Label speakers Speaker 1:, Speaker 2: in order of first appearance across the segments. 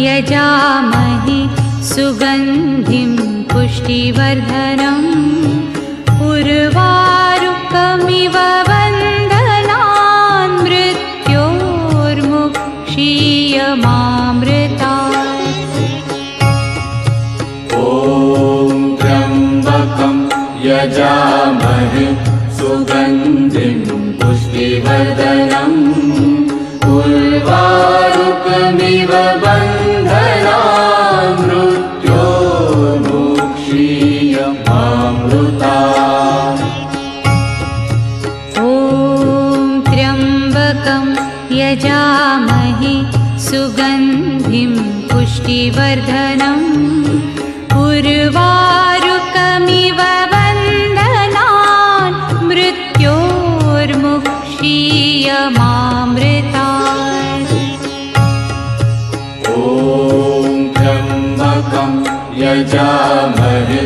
Speaker 1: यजामहे सुगन्धिं पुष्टिवर्धनम् उर्वारुकमिव बन्धनान् मृत्योर्मुक्षीयमामृतात्।
Speaker 2: ॐ त्र्यम्बकं यजामहे सुगन्धिं पुष्टिवर्धनम् उर्वारुकमिव बन्धनान् मृत्योर्मुक्षीयमामृतात्।
Speaker 1: ॐ त्र्यम्बकं यजामहे सुगन्धिं पुष्टिवर्धनम् उर्वारुकमिव बन्धनान् मृत्योर्मुक्षीयमामृतात्।
Speaker 2: ॐ त्र्यम्बकं यजामहे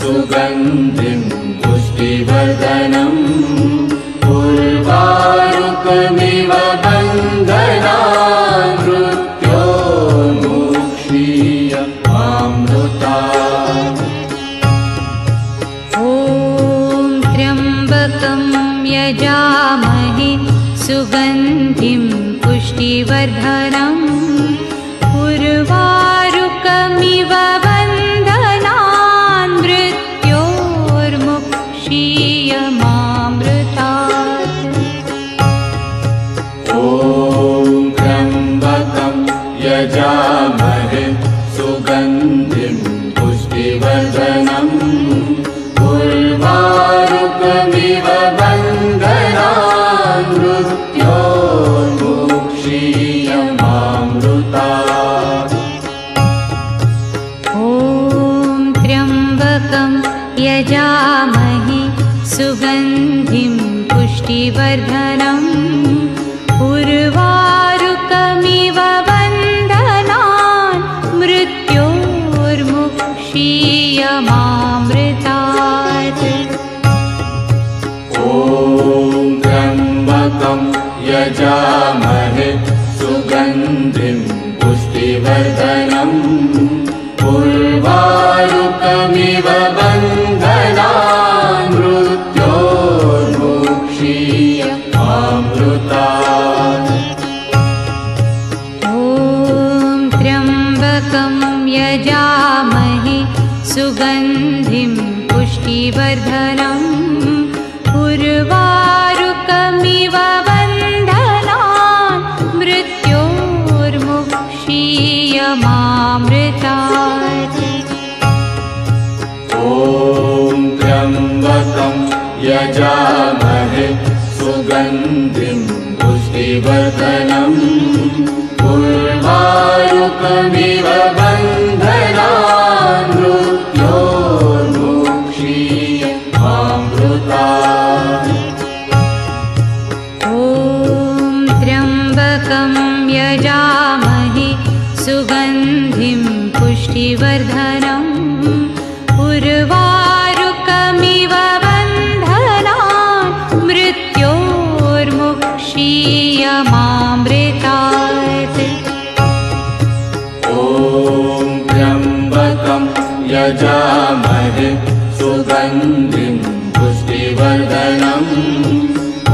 Speaker 2: सुगन्धिं पुष्टिवर्धनम् उर्वारुकमिव बन्धनान् मृत्योर्मुक्षीयमामृतात्।
Speaker 1: ॐ त्र्यम्बकं यजामहे सुगन्धिं पुष्टिवर्धनम् उर्वारुकमिव बन्धनान् मृत्योर्मुक्षीयमामृतात्।
Speaker 2: ॐ त्र्यम्बकं यजामहे सुगन्धिं पुष्टिवर्धनम् उर्वारुकमिव बन्धनान् मृत्योर्मुक्षीयमामृतात्।
Speaker 1: ॐ त्र्यम्बकं यजामहे सुगन्धिं पुष्टिवर्धनम् उर्वारुकमिव बन्धनान् मृत्योर्मुक्षीयमामृतात्।
Speaker 2: ॐ त्र्यम्बकं यजामहे सुगन्धिं पुष्टिवर्धनम् उर्वारुकमिव बन्धनान् मृत्योर्मुक्षीयमामृतात्।
Speaker 1: ॐ त्र्यम्बकं यजामहे सुगन्धिं पुष्टिवर्धनम् उर्वारुकमिव बन्धनान् मृत्योर्मुक्षीयमामृतात्।
Speaker 2: ॐ त्र्यम्बकं यजामहे सुगन्धिं पुष्टिवर्धनम् उर्वारुकमिव बन्धनान् मृत्योर्मुक्षीयमामृतात्।
Speaker 1: ॐ त्र्यम्बकं यजामहे सुगन्धिं पुष्टिवर्धनम् उर्वारुकमिव बन्धनान् मृत्योर्मुक्षीयमामृतात्।
Speaker 2: ॐ त्र्यम्बकं यजामहे सुगन्धिं पुष्टिवर्धनम्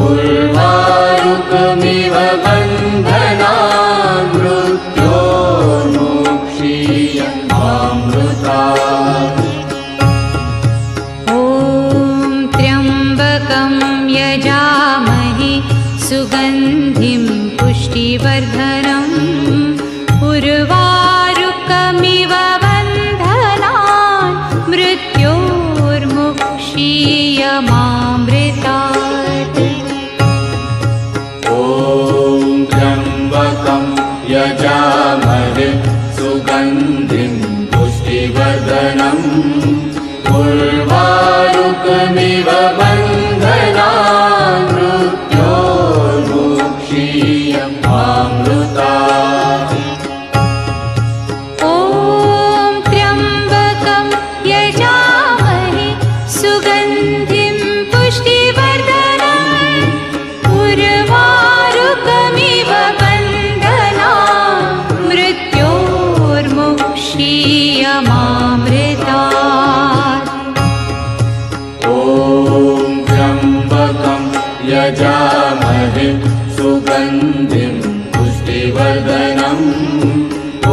Speaker 2: उर्वारुकमिव बन्धनान् मृत्योर्मुक्षीयमामृतात्।
Speaker 1: ॐ त्र्यम्बकं यजामहे सुगन्धिं पुष्टिवर्धनम् उर्वारुकमिव बन्धनान् मृत्योर्मुक्षीयमामृतात्।
Speaker 2: ॐ त्र्यम्बकं यजामहे सुगन्धिं पुष्टिवर्धनम् उर्वारुकमिव बन्धनान् मृत्योर्मुक्षीयमामृतात्। यजामहे सुगन्धिं पुष्टिवर्धनम्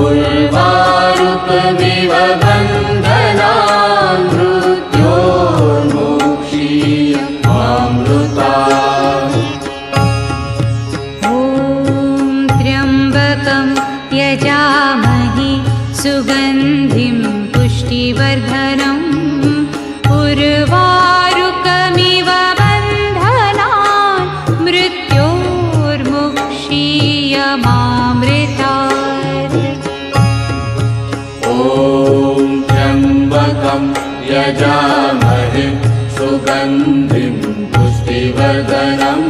Speaker 2: उर्वारुकमिव बन्धनान् मृत्योर्मुक्षीयमामृतात्।
Speaker 1: ॐ त्र्यम्बकं यजामहे सुगन्धिं पुष्टिवर्धनम् उर्वारुकमिव बन्धनान् मृत्योर्मुक्षीयमामृतात्।
Speaker 2: ॐ त्र्यम्बकं यजामहे सुगन्धिं पुष्टिवर्धनम्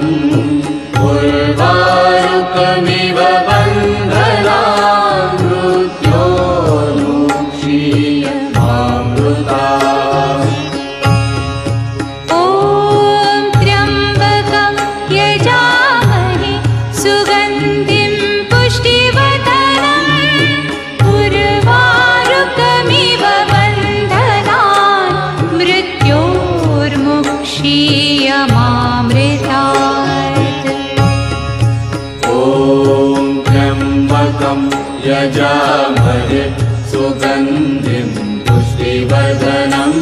Speaker 2: उर्वारुकमिव बन्धनान् मृत्योर्मुक्षीयमामृतात्।
Speaker 1: ॐ त्र्यम्बकं यजामहे सुगन्धिं पुष्टिवर्धनम् उर्वारुकमिव बन्धनान् मृत्योर्मुक्षीयमामृतात्।
Speaker 2: ॐ त्र्यम्बकं यजामहे सुगन्धिं पुष्टिवर्धनम्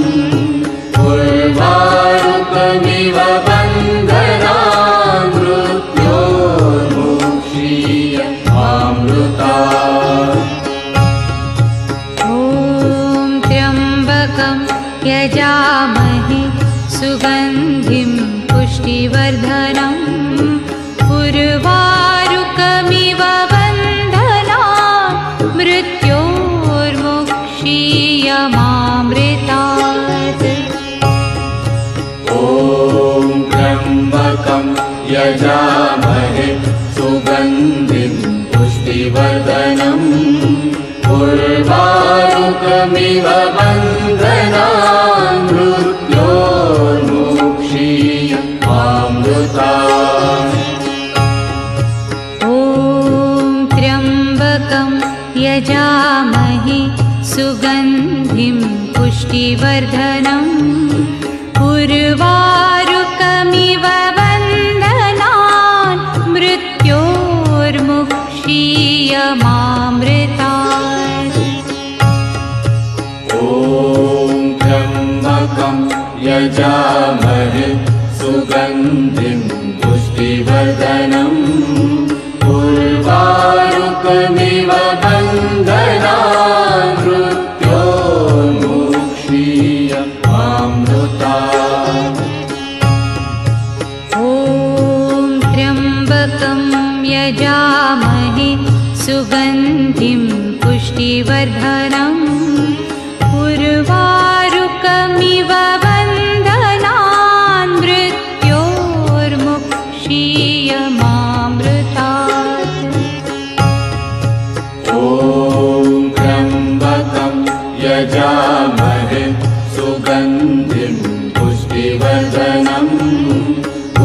Speaker 2: उर्वारुकमिव बन्धनान् मृत्योर्मुक्षीयमामृतात्।
Speaker 1: ॐ त्र्यम्बकं यजामहे सुगन्धिं पुष्टिवर्धनम् उर्वारुकमिव बन्धनान् मृत्योर्मुक्षीयमामृतात्।
Speaker 2: ॐ त्र्यम्बकं यजामहे सुगन्धिं पुष्टिवर्धनम् उर्वारुकमिव बन्धनान् मृत्योर्मुक्षीयमामृतात्।
Speaker 1: ॐ त्र्यम्बकं यजामहे सुगन्धिं पुष्टिवर्धनम् उर्वारुकमिव बन्धनान् मृत्योर्मुक्षीयमामृतात्।
Speaker 2: ॐ त्र्यम्बकं यजामहे सुगन्धिं पुष्टिवर्धनम् उर्वारुकमिव बन्धनान् मृत्योर्मुक्षीयमामृतात्।
Speaker 1: ॐ त्र्यम्बकं यजामहे सुगन्धिं पुष्टिवर्धनम् उर्वारुकमिव बन्धनान् मृत्योर्मुक्षीयमामृतात्।
Speaker 2: ॐ त्र्यम्बकं यजामहे सुगन्धिं पुष्टिवर्धनम्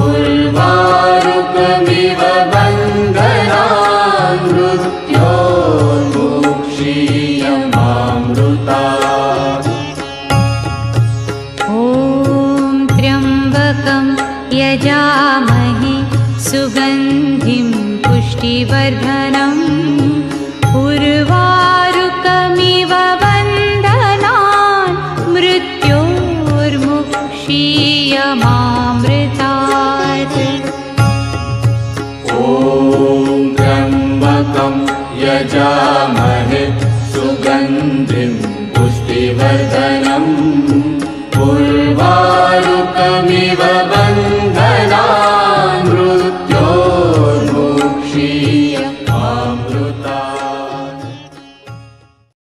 Speaker 2: उर्वारुकमिव बन्धनान् मृत्योर्मुक्षीयमामृतात्।
Speaker 1: ॐ त्र्यम्बकं यजामहे सुगन्धिं पुष्टिवर्धनम् उर्वारुकमिव बन्धनान् मृत्योर्मुक्षीयमामृतात्।
Speaker 2: ॐ त्र्यम्बकं यजामहे सुगन्धिं पुष्टिवर्धनम्